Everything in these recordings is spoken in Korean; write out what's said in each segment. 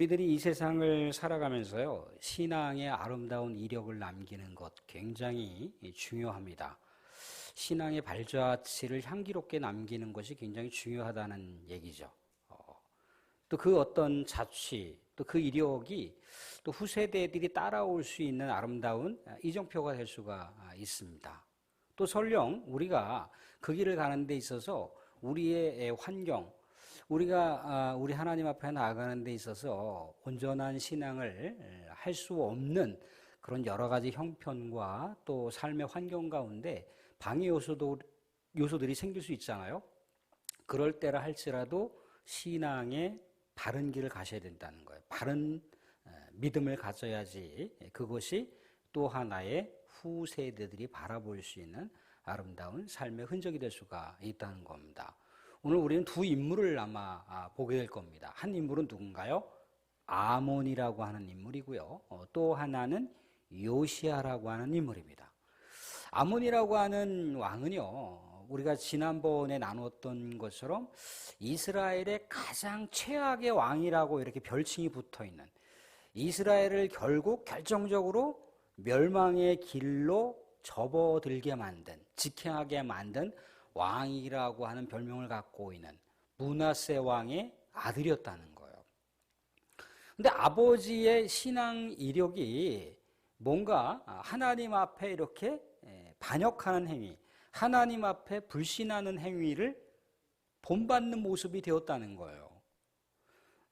우리들이 이 세상을 살아가면서요, 신앙의 아름다운 이력을 남기는 것 굉장히 중요합니다. 신앙의 발자취를 향기롭게 남기는 것이 굉장히 중요하다는 얘기죠. 또 그 어떤 자취, 또 그 이력이 또 후세대들이 따라올 수 있는 아름다운 이정표가 될 수가 있습니다. 또 설령 우리가 그 길을 가는 데 있어서 우리의 환경, 우리가 우리 하나님 앞에 나아가는 데 있어서 온전한 신앙을 할 수 없는 그런 여러 가지 형편과 또 삶의 환경 가운데 방해 요소들이 생길 수 있잖아요. 그럴 때라 할지라도 신앙의 바른 길을 가셔야 된다는 거예요. 바른 믿음을 가져야지 그것이 또 하나의 후세대들이 바라볼 수 있는 아름다운 삶의 흔적이 될 수가 있다는 겁니다. 오늘 우리는 두 인물을 아마 보게 될 겁니다. 한 인물은 누군가요? 아몬이라고 하는 인물이고요. 또 하나는 요시아라고 하는 인물입니다. 아몬이라고 하는 왕은요, 우리가 지난번에 나눴던 것처럼 이스라엘의 가장 최악의 왕이라고 이렇게 별칭이 붙어 있는, 이스라엘을 결국 결정적으로 멸망의 길로 접어들게 만든, 직행하게 만든 왕이라고 하는 별명을 갖고 있는 므낫세 왕의 아들이었다는 거예요. 근데 아버지의 신앙 이력이 뭔가 하나님 앞에 이렇게 반역하는 행위, 하나님 앞에 불신하는 행위를 본받는 모습이 되었다는 거예요.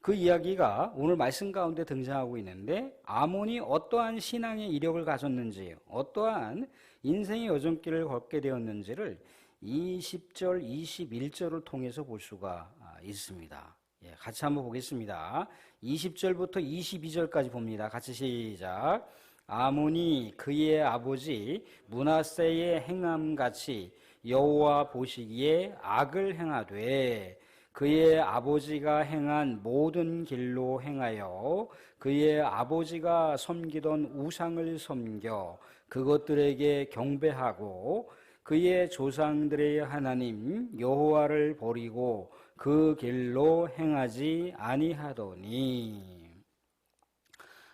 그 이야기가 오늘 말씀 가운데 등장하고 있는데, 아몬이 어떠한 신앙의 이력을 가졌는지, 어떠한 인생의 여정길을 걷게 되었는지를 20절, 21절을 통해서 볼 수가 있습니다. 같이 한번 보겠습니다. 20절부터 22절까지 봅니다. 같이 시작. 아몬이 그의 아버지 므낫세의 행함같이 여호와 보시기에 악을 행하되 그의 아버지가 행한 모든 길로 행하여 그의 아버지가 섬기던 우상을 섬겨 그것들에게 경배하고 그의 조상들의 하나님 여호와를 버리고 그 길로 행하지 아니하더니.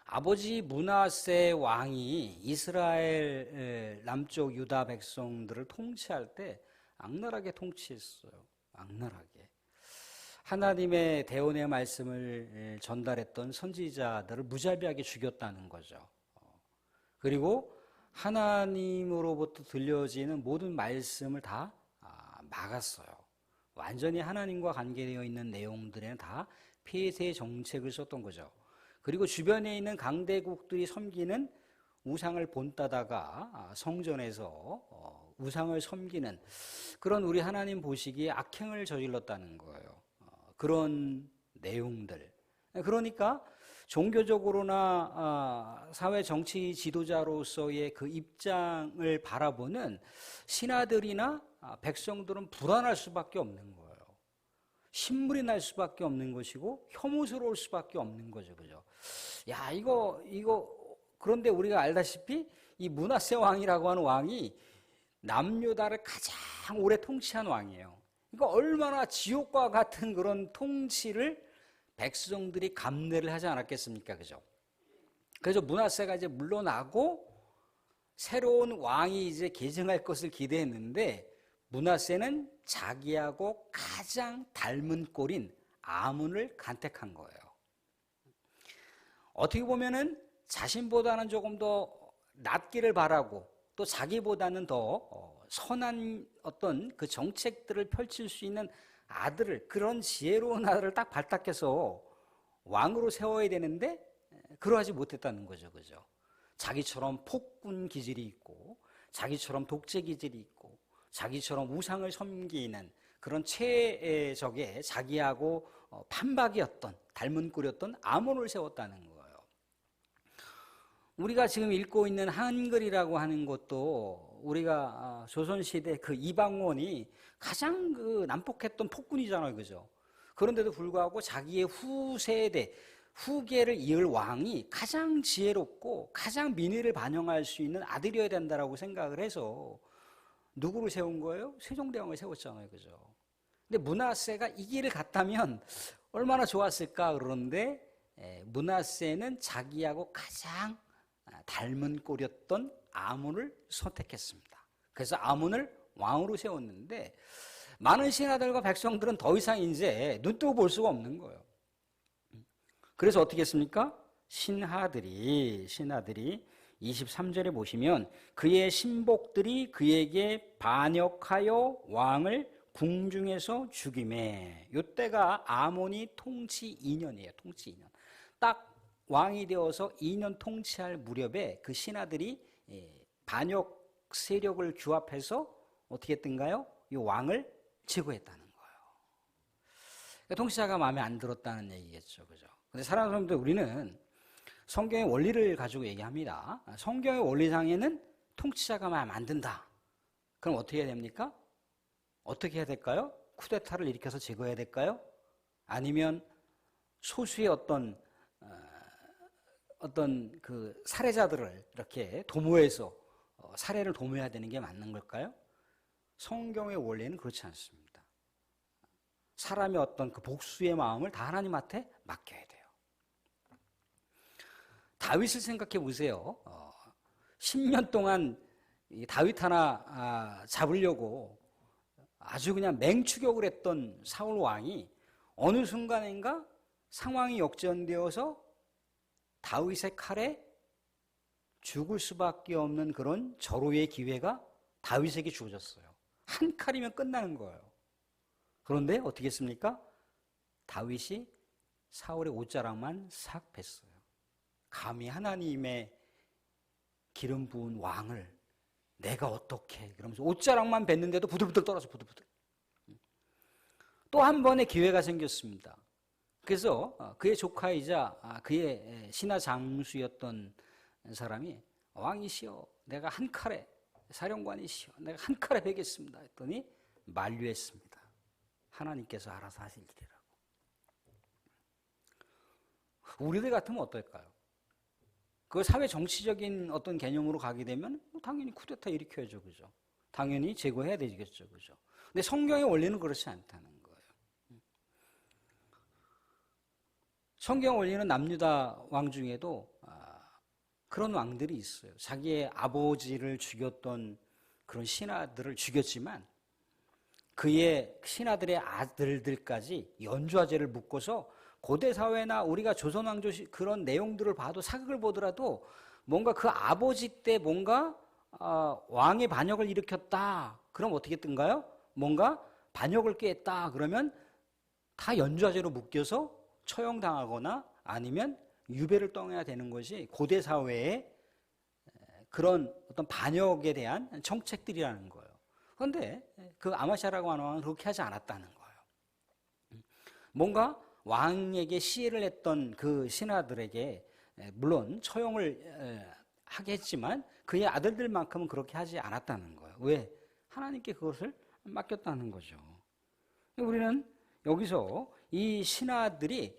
아버지 므낫세 왕이 이스라엘 남쪽 유다 백성들을 통치할 때 악랄하게 통치했어요. 악랄하게. 하나님의 대언의 말씀을 전달했던 선지자들을 무자비하게 죽였다는 거죠. 그리고 하나님으로부터 들려지는 모든 말씀을 다 막았어요. 완전히 하나님과 관계되어 있는 내용들에는 다 폐쇄 정책을 썼던 거죠. 그리고 주변에 있는 강대국들이 섬기는 우상을 본따다가 성전에서 우상을 섬기는 그런 우리 하나님 보시기에 악행을 저질렀다는 거예요. 그런 내용들. 그러니까 종교적으로나 사회 정치 지도자로서의 그 입장을 바라보는 신하들이나 백성들은 불안할 수밖에 없는 거예요. 신물이 날 수밖에 없는 것이고 혐오스러울 수밖에 없는 거죠. 그죠? 야, 이거 그런데 우리가 알다시피 이 므낫세 왕이라고 하는 왕이 남유다를 가장 오래 통치한 왕이에요. 그러니까 얼마나 지옥과 같은 그런 통치를 백성들이 감내를 하지 않았겠습니까? 그죠? 그래서 므낫세가 이제 물러나고 새로운 왕이 이제 계승할 것을 기대했는데 므낫세는 자기하고 가장 닮은 꼴인 아몬을 간택한 거예요. 어떻게 보면은 자신보다는 조금 더 낫기를 바라고 또 자기보다는 더 선한 어떤 그 정책들을 펼칠 수 있는 아들을, 그런 지혜로운 아들을 딱 발탁해서 왕으로 세워야 되는데 그러하지 못했다는 거죠. 그죠? 자기처럼 폭군 기질이 있고 자기처럼 독재 기질이 있고 자기처럼 우상을 섬기는 그런 최적의 자기하고 판박이었던, 닮은 꼴이었던 아몬을 세웠다는 거예요. 우리가 지금 읽고 있는 한글이라고 하는 것도 우리가 조선시대 그 이방원이 가장 그 난폭했던 폭군이잖아요. 그죠? 그런데도 불구하고 자기의 후세대, 후계를 이을 왕이 가장 지혜롭고 가장 민의를 반영할 수 있는 아들이어야 된다라고 생각을 해서 누구를 세운 거예요? 세종대왕을 세웠잖아요. 그죠? 근데 므낫세가 이 길을 갔다면 얼마나 좋았을까 그러는데 므낫세는 자기하고 가장 닮은 꼴이었던 아몬을 선택했습니다. 그래서 아몬을 왕으로 세웠는데 많은 신하들과 백성들은 더 이상 이제 눈 뜨고 볼 수가 없는 거예요. 그래서 어떻게 했습니까? 신하들이 23절에 보시면 그의 신복들이 그에게 반역하여 왕을 궁중에서 죽이매. 이때가 아몬이 통치 2년이에요. 통치 2년. 딱 왕이 되어서 2년 통치할 무렵에 그 신하들이 반역 세력을 규합해서 어떻게 했던가요? 이 왕을 제거했다는 거예요. 그러니까 통치자가 마음에 안 들었다는 얘기겠죠. 그죠? 근데 사랑하는 사람들, 우리는 성경의 원리를 가지고 얘기합니다. 성경의 원리상에는 통치자가 마음에 안 든다. 그럼 어떻게 해야 됩니까? 어떻게 해야 될까요? 쿠데타를 일으켜서 제거해야 될까요? 아니면 소수의 어떤 그 살해자들을 이렇게 도모해서 살해를 도모해야 되는 게 맞는 걸까요? 성경의 원리는 그렇지 않습니다. 사람의 어떤 그 복수의 마음을 다 하나님한테 맡겨야 돼요. 다윗을 생각해 보세요. 10년 동안 다윗 하나 잡으려고 아주 그냥 맹추격을 했던 사울 왕이 어느 순간인가 상황이 역전되어서 다윗의 칼에 죽을 수밖에 없는 그런 절호의 기회가 다윗에게 주어졌어요. 한 칼이면 끝나는 거예요. 그런데 어떻게 했습니까? 다윗이 사울의 옷자락만 싹 뺐어요. 감히 하나님의 기름 부은 왕을 내가 어떻게, 그러면서 옷자락만 뱉는데도 부들부들 떨어져, 부들부들. 또 한 번의 기회가 생겼습니다. 그래서 그의 조카이자 그의 신하 장수였던 사람이 왕이시여, 내가 한 칼에, 사령관이시여, 내가 한 칼에 베겠습니다 했더니 만류했습니다. 하나님께서 알아서 하실 일이라고. 우리들 같으면 어떨까요? 그 사회 정치적인 어떤 개념으로 가게 되면 당연히 쿠데타 일으켜야죠, 그죠? 당연히 제거해야 되겠죠, 그죠? 근데 성경의 원리는 그렇지 않다는 거예요. 성경 원리는 남유다 왕 중에도 그런 왕들이 있어요. 자기의 아버지를 죽였던 그런 신하들을 죽였지만 그의 신하들의 아들들까지 연좌제를 묶어서 고대 사회나 우리가 조선 왕조 그런 내용들을 봐도 사극을 보더라도 뭔가 그 아버지 때 뭔가 왕의 반역을 일으켰다. 그럼 어떻게 뜬가요? 뭔가 반역을 꾀했다. 그러면 다 연좌제로 묶여서 처형당하거나 아니면 유배를 떠나야 되는 것이 고대 사회의 그런 어떤 반역에 대한 정책들이라는 거예요. 그런데 그 아마샤라고 하는 왕은 그렇게 하지 않았다는 거예요. 뭔가 왕에게 시해를 했던 그 신하들에게 물론 처형을 하게 했지만 그의 아들들만큼은 그렇게 하지 않았다는 거예요. 왜? 하나님께 그것을 맡겼다는 거죠. 우리는 여기서 이 신하들이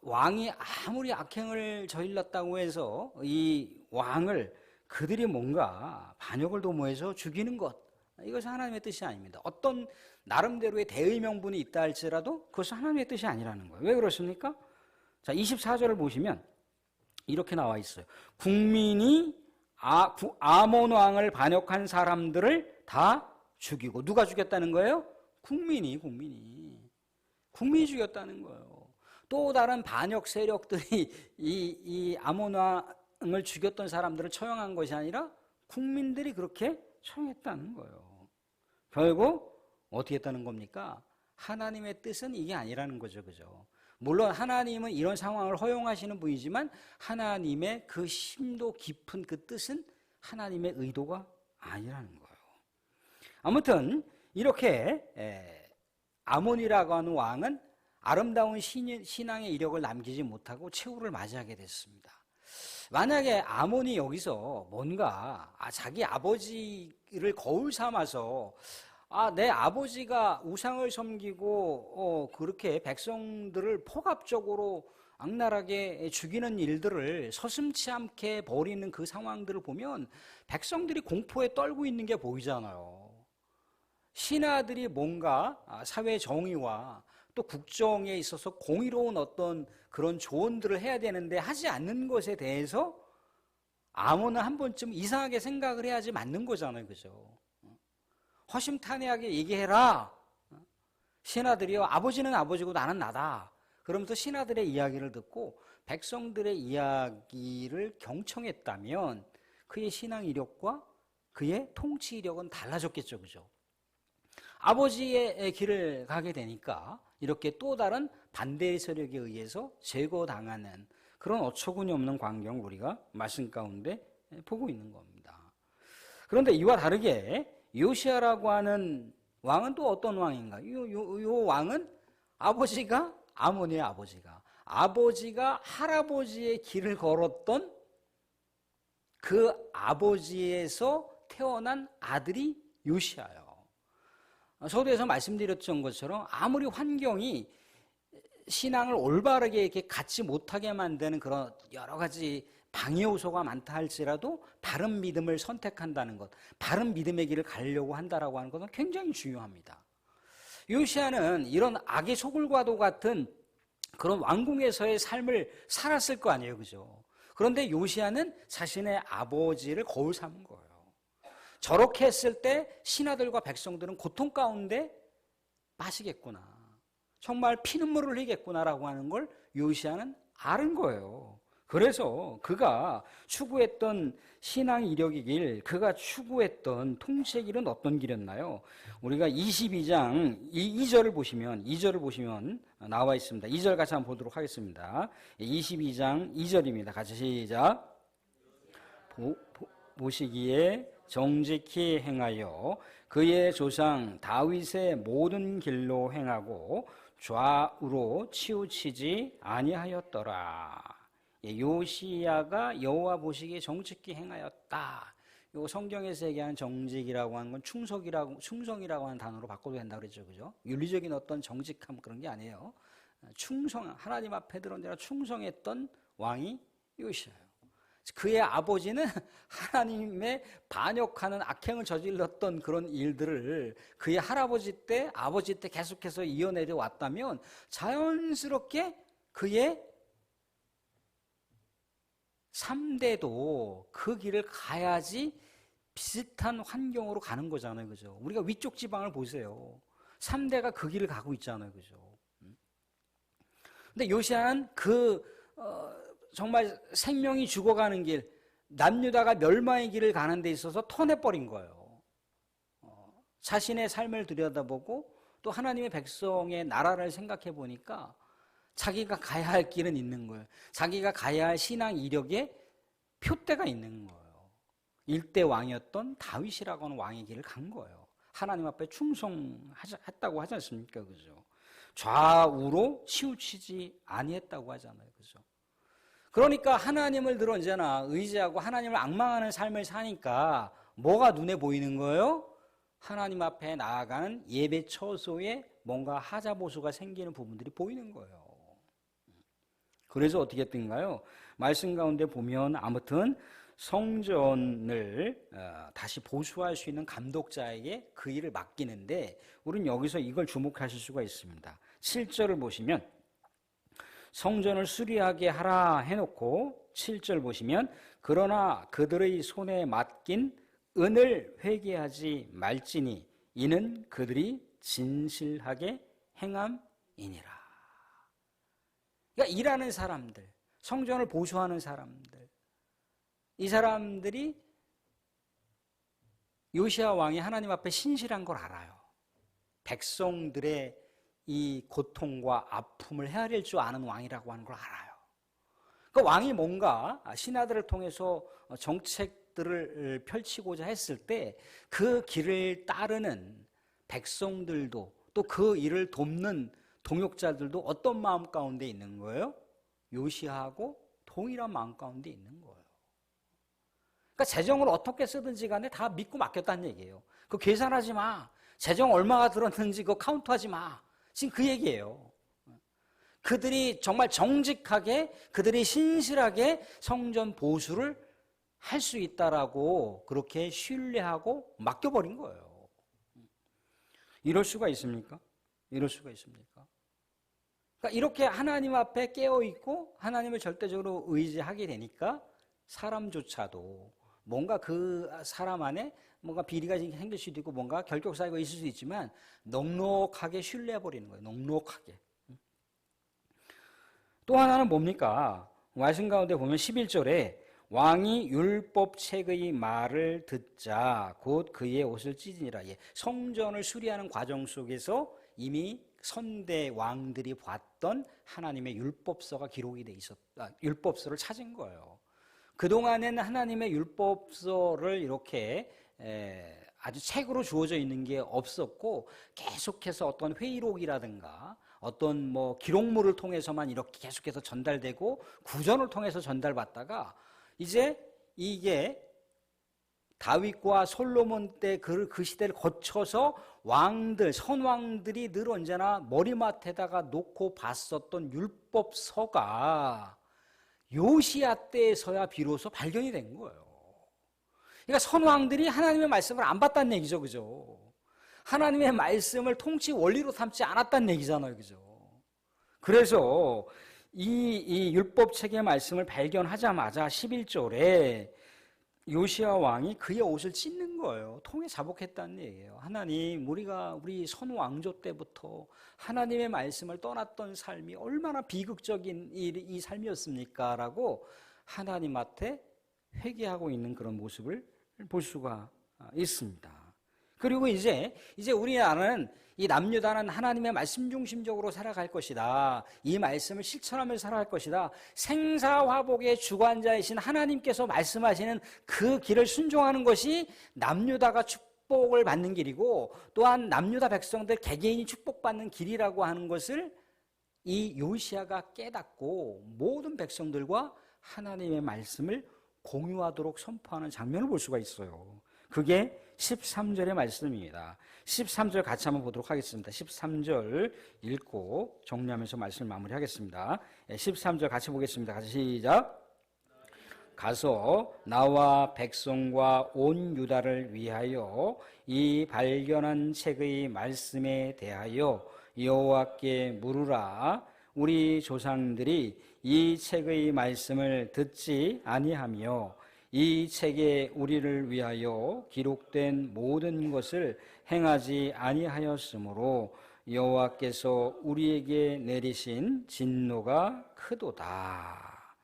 왕이 아무리 악행을 저질렀다고 해서 이 왕을 그들이 뭔가 반역을 도모해서 죽이는 것, 이것은 하나님의 뜻이 아닙니다. 어떤 나름대로의 대의 명분이 있다 할지라도 그것은 하나님의 뜻이 아니라는 거예요. 왜 그렇습니까? 자, 24절을 보시면 이렇게 나와 있어요. 국민이 아몬 왕을 반역한 사람들을 다 죽이고. 누가 죽였다는 거예요? 국민이 죽였다는 거예요. 또 다른 반역 세력들이 이 아몬 왕을 죽였던 사람들을 처형한 것이 아니라 국민들이 그렇게 처형했다는 거예요. 결국 어떻게 했다는 겁니까? 하나님의 뜻은 이게 아니라는 거죠. 그죠? 물론 하나님은 이런 상황을 허용하시는 분이지만 하나님의 그 심도 깊은 그 뜻은 하나님의 의도가 아니라는 거예요. 아무튼 이렇게 아몬이라고 하는 왕은 아름다운 신앙의 이력을 남기지 못하고 최후를 맞이하게 됐습니다. 만약에 아몬이 여기서 뭔가 자기 아버지를 거울 삼아서 내 아버지가 우상을 섬기고 그렇게 백성들을 폭압적으로 악랄하게 죽이는 일들을 서슴지 않게 벌이는 그 상황들을 보면 백성들이 공포에 떨고 있는 게 보이잖아요. 신하들이 뭔가 사회 정의와 또 국정에 있어서 공의로운 어떤 그런 조언들을 해야 되는데 하지 않는 것에 대해서 아무나 한 번쯤 이상하게 생각을 해야지 맞는 거잖아요. 그죠? 허심탄회하게 얘기해라. 신하들이요, 아버지는 아버지고 나는 나다. 그러면서 신하들의 이야기를 듣고 백성들의 이야기를 경청했다면 그의 신앙 이력과 그의 통치 이력은 달라졌겠죠. 그죠? 아버지의 길을 가게 되니까 이렇게 또 다른 반대 세력에 의해서 제거당하는 그런 어처구니 없는 광경을 우리가 말씀 가운데 보고 있는 겁니다. 그런데 이와 다르게 요시야라고 하는 왕은 또 어떤 왕인가? 요 왕은 아버지가 아모니의 아버지가 할아버지의 길을 걸었던 그 아버지에서 태어난 아들이 요시야예요. 서두에서 말씀드렸던 것처럼 아무리 환경이 신앙을 올바르게 이렇게 갖지 못하게 만드는 그런 여러 가지 방해 요소가 많다 할지라도 바른 믿음을 선택한다는 것, 바른 믿음의 길을 가려고 한다라고 하는 것은 굉장히 중요합니다. 요시야는 이런 악의 소굴과도 같은 그런 왕궁에서의 삶을 살았을 거 아니에요, 그죠? 그런데 요시야는 자신의 아버지를 거울 삼은 거예요. 저렇게 했을 때 신하들과 백성들은 고통 가운데 빠지겠구나, 정말 피눈물을 흘리겠구나라고 하는 걸 요시야는 아는 거예요. 그래서 그가 추구했던 신앙 이력이길, 그가 추구했던 통치의 길은 어떤 길이었나요? 우리가 22장 2절을 보시면 나와 있습니다. 2절 같이 한번 보도록 하겠습니다. 22장 2절입니다. 같이 시작. 보시기에 정직히 행하여 그의 조상 다윗의 모든 길로 행하고 좌우로 치우치지 아니하였더라. 요시야가 여호와 보시기에 정직히 행하였다. 요 성경에서 얘기하는 정직이라고 하는 건 충성이라고 하는 단어로 바꿔도 된다고 그랬죠, 그죠? 윤리적인 어떤 정직함 그런 게 아니에요. 하나님 앞에 드러내라 충성했던 왕이 요시야예요. 그의 아버지는 하나님의 반역하는 악행을 저질렀던 그런 일들을 그의 아버지 때 계속해서 이어내려 왔다면 자연스럽게 그의 3대도 그 길을 가야지 비슷한 환경으로 가는 거잖아요. 그죠? 우리가 위쪽 지방을 보세요. 3대가 그 길을 가고 있잖아요. 그죠? 근데 요시야는 정말 생명이 죽어가는 길, 남유다가 멸망의 길을 가는 데 있어서 터내버린 거예요. 자신의 삶을 들여다보고 또 하나님의 백성의 나라를 생각해 보니까 자기가 가야 할 길은 있는 거예요. 자기가 가야 할 신앙 이력에 표대가 있는 거예요. 일대 왕이었던 다윗이라고 하는 왕의 길을 간 거예요. 하나님 앞에 충성했다고 하지 않습니까? 그죠? 좌우로 치우치지 아니했다고 하잖아요. 그죠? 그러니까 하나님을 언제나 의지하고 하나님을 앙망하는 삶을 사니까 뭐가 눈에 보이는 거예요? 하나님 앞에 나아가는 예배 처소에 뭔가 하자보수가 생기는 부분들이 보이는 거예요. 그래서 어떻게 했던가요? 말씀 가운데 보면 아무튼 성전을 다시 보수할 수 있는 감독자에게 그 일을 맡기는데 우리는 여기서 이걸 주목하실 수가 있습니다. 7절을 보시면 성전을 수리하게 하라 해놓고 7절 보시면 그러나 그들의 손에 맡긴 은을 회개하지 말지니 이는 그들이 진실하게 행함이니라. 그러니까 일하는 사람들, 성전을 보수하는 사람들, 이 사람들이 요시야 왕이 하나님 앞에 신실한 걸 알아요. 백성들의 이 고통과 아픔을 헤아릴 줄 아는 왕이라고 하는 걸 알아요. 그 왕이 뭔가 신하들을 통해서 정책들을 펼치고자 했을 때 그 길을 따르는 백성들도 또 그 일을 돕는 동역자들도 어떤 마음 가운데 있는 거예요? 요시야하고 동일한 마음 가운데 있는 거예요. 그러니까 재정을 어떻게 쓰든지 간에 다 믿고 맡겼다는 얘기예요. 그거 계산하지 마. 재정 얼마가 들었는지 그거 카운트하지 마. 지금 그 얘기예요. 그들이 정말 정직하게, 그들이 신실하게 성전 보수를 할 수 있다라고 그렇게 신뢰하고 맡겨버린 거예요. 이럴 수가 있습니까? 이럴 수가 있습니까? 그러니까 이렇게 하나님 앞에 깨어있고 하나님을 절대적으로 의지하게 되니까 사람조차도 뭔가 그 사람 안에 뭔가 비리가 생길 수도 있고 뭔가 결격사유가 있을 수도 있지만 넉넉하게 신뢰해버리는 거예요. 넉넉하게. 또 하나는 뭡니까? 말씀 가운데 보면 11절에 왕이 율법책의 말을 듣자 곧 그의 옷을 찢으니라. 예, 성전을 수리하는 과정 속에서 이미 선대 왕들이 봤던 하나님의 율법서가 기록이 돼 율법서를 찾은 거예요. 그동안에는 하나님의 율법서를 이렇게 아주 책으로 주어져 있는 게 없었고 계속해서 어떤 회의록이라든가 어떤 뭐 기록물을 통해서만 이렇게 계속해서 전달되고 구전을 통해서 전달받다가 이제 이게 다윗과 솔로몬 때 그 시대를 거쳐서 왕들, 선왕들이 늘 언제나 머리맡에다가 놓고 봤었던 율법서가 요시야 때에서야 비로소 발견이 된 거예요. 그러니까 선왕들이 하나님의 말씀을 안 봤다는 얘기죠, 그죠? 하나님의 말씀을 통치 원리로 삼지 않았다는 얘기잖아요, 그죠? 그래서 이 율법책의 말씀을 발견하자마자 11절에 요시야 왕이 그의 옷을 찢는 거예요. 통에 자복했다는 얘기예요. 하나님, 우리 선왕조 때부터 하나님의 말씀을 떠났던 삶이 얼마나 비극적인 이 삶이었습니까? 라고 하나님 앞에 회개하고 있는 그런 모습을 볼 수가 있습니다. 그리고 이제 우리나라는 이 남유다는 하나님의 말씀 중심적으로 살아갈 것이다. 이 말씀을 실천하며 살아갈 것이다. 생사화복의 주관자이신 하나님께서 말씀하시는 그 길을 순종하는 것이 남유다가 축복을 받는 길이고 또한 남유다 백성들 개개인이 축복받는 길이라고 하는 것을 이 요시야가 깨닫고 모든 백성들과 하나님의 말씀을 공유하도록 선포하는 장면을 볼 수가 있어요. 그게 13절의 말씀입니다. 13절 같이 한번 보도록 하겠습니다. 13절 읽고 정리하면서 말씀을 마무리하겠습니다. 13절 같이 보겠습니다. 같이 시작. 가서 나와 백성과 온 유다를 위하여 이 발견한 책의 말씀에 대하여 여호와께 물으라. 우리 조상들이 이 책의 말씀을 듣지 아니하며 이 책에 우리를 위하여 기록된 모든 것을 행하지 아니하였으므로 여호와께서 우리에게 내리신 진노가 크도다.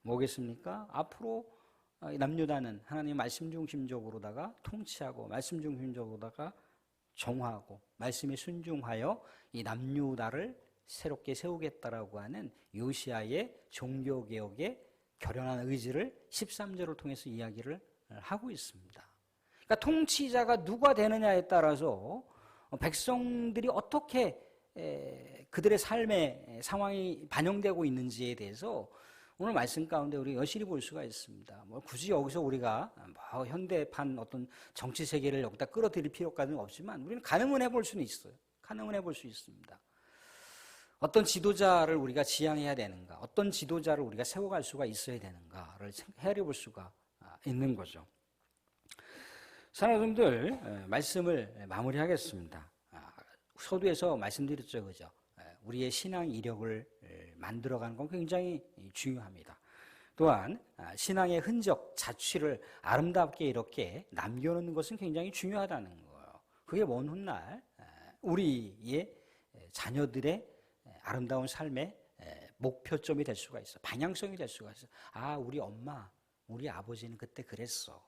뭐겠습니까? 앞으로 남유다는 하나님 말씀 중심적으로다가 통치하고 말씀 중심적으로다가 정화하고 말씀에 순종하여 이 남유다를 새롭게 세우겠다라고 하는 요시야의 종교개혁의 결연한 의지를 13절을 통해서 이야기를 하고 있습니다. 그러니까 통치자가 누가 되느냐에 따라서 백성들이 어떻게 그들의 삶의 상황이 반영되고 있는지에 대해서 오늘 말씀 가운데 우리 여실히 볼 수가 있습니다. 뭐 굳이 여기서 우리가 뭐 현대판 어떤 정치 세계를 여기다 끌어들일 필요까지는 없지만 우리는 가늠은 해볼 수는 있어요. 가늠은 해볼 수 있습니다. 어떤 지도자를 우리가 지향해야 되는가, 어떤 지도자를 우리가 세워갈 수가 있어야 되는가를 헤아려 볼 수가 있는 거죠. 사랑하는 말씀을 마무리하겠습니다. 서두에서 말씀드렸죠, 그죠? 우리의 신앙 이력을 만들어가는 건 굉장히 중요합니다. 또한 신앙의 흔적, 자취를 아름답게 이렇게 남겨놓는 것은 굉장히 중요하다는 거예요. 그게 먼 훗날 우리의 자녀들의 아름다운 삶의 목표점이 될 수가 있어. 방향성이 될 수가 있어. 아, 우리 엄마, 우리 아버지는 그때 그랬어.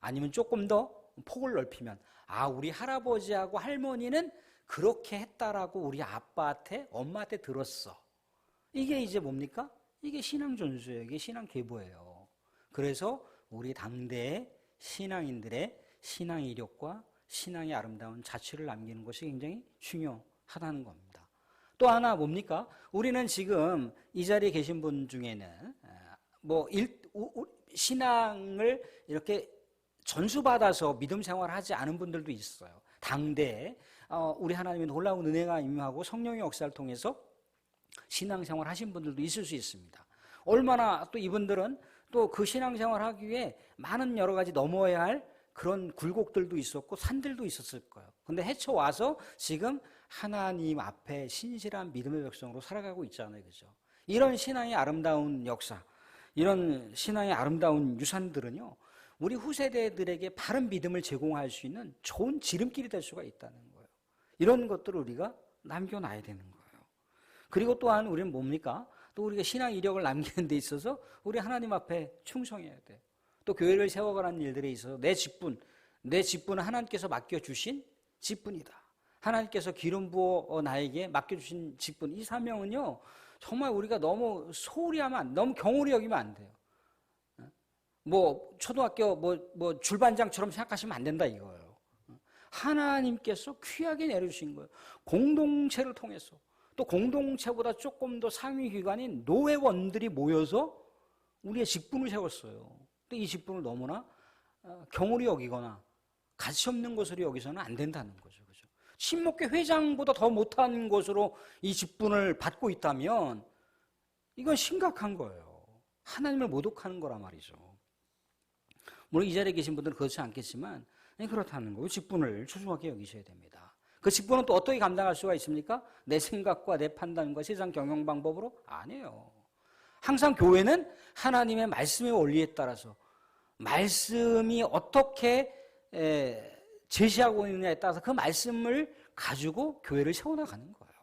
아니면 조금 더 폭을 넓히면 아, 우리 할아버지하고 할머니는 그렇게 했다라고 우리 아빠한테, 엄마한테 들었어. 이게 이제 뭡니까? 이게 신앙 전수예요. 이게 신앙 계보예요. 그래서 우리 당대의 신앙인들의 신앙 이력과 신앙의 아름다운 자취를 남기는 것이 굉장히 중요하다는 겁니다. 또 하나 뭡니까? 우리는 지금 이 자리에 계신 분 중에는 신앙을 이렇게 전수받아서 믿음 생활을 하지 않은 분들도 있어요. 당대에 우리 하나님의 놀라운 은혜가 임하고 성령의 역사를 통해서 신앙생활 하신 분들도 있을 수 있습니다. 얼마나 또 이분들은 또 그 신앙생활 하기 위해 많은 여러 가지 넘어야 할 그런 굴곡들도 있었고 산들도 있었을 거예요. 근데 헤쳐와서 지금 하나님 앞에 신실한 믿음의 백성으로 살아가고 있잖아요. 그죠? 이런 신앙의 아름다운 역사, 이런 신앙의 아름다운 유산들은요, 우리 후세대들에게 바른 믿음을 제공할 수 있는 좋은 지름길이 될 수가 있다는 거예요. 이런 것들을 우리가 남겨놔야 되는 거예요. 그리고 또한 우리는 뭡니까? 또 우리가 신앙 이력을 남기는 데 있어서 우리 하나님 앞에 충성해야 돼요. 또 교회를 세워가는 일들에 있어서 내 직분은 하나님께서 맡겨주신 직분이다. 하나님께서 기름 부어 나에게 맡겨주신 직분, 이 사명은요, 정말 우리가 너무 소홀히 하면, 너무 경홀히 여기면 안 돼요. 초등학교 줄반장처럼 생각하시면 안 된다 이거예요. 하나님께서 귀하게 내려주신 거예요. 공동체를 통해서. 또 공동체보다 조금 더 상위 기관인 노회원들이 모여서 우리의 직분을 세웠어요. 근데 이 직분을 너무나 경홀히 여기거나 가치 없는 것으로 여기서는 안 된다는 거죠. 그죠? 신목회 회장보다 더 못한 것으로 이 직분을 받고 있다면 이건 심각한 거예요. 하나님을 모독하는 거란 말이죠. 물론 이 자리에 계신 분들은 그렇지 않겠지만 그렇다는 거예요. 직분을 소중하게 여기셔야 됩니다. 그 직분은 또 어떻게 감당할 수가 있습니까? 내 생각과 내 판단과 세상 경영 방법으로? 아니에요. 항상 교회는 하나님의 말씀의 원리에 따라서 말씀이 어떻게 제시하고 있느냐에 따라서 그 말씀을 가지고 교회를 세워나가는 거예요.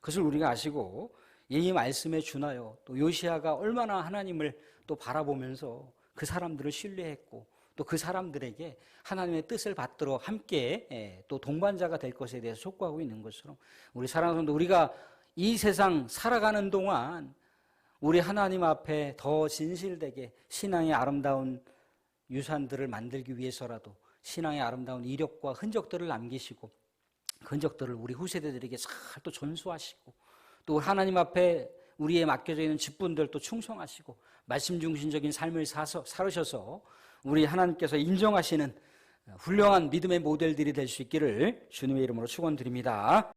그것을 우리가 아시고 이 말씀에 준하여 또 요시야가 얼마나 하나님을 또 바라보면서 그 사람들을 신뢰했고 또 그 사람들에게 하나님의 뜻을 받들어 함께 또 동반자가 될 것에 대해서 촉구하고 있는 것처럼 우리 사랑하는 성도, 우리가 이 세상 살아가는 동안 우리 하나님 앞에 더 진실되게 신앙의 아름다운 유산들을 만들기 위해서라도 신앙의 아름다운 이력과 흔적들을 남기시고 그 흔적들을 우리 후세대들에게 잘 또 전수하시고 또 하나님 앞에 우리에 맡겨져 있는 직분들 또 충성하시고 말씀 중심적인 삶을 살으셔서 우리 하나님께서 인정하시는 훌륭한 믿음의 모델들이 될 수 있기를 주님의 이름으로 축원드립니다.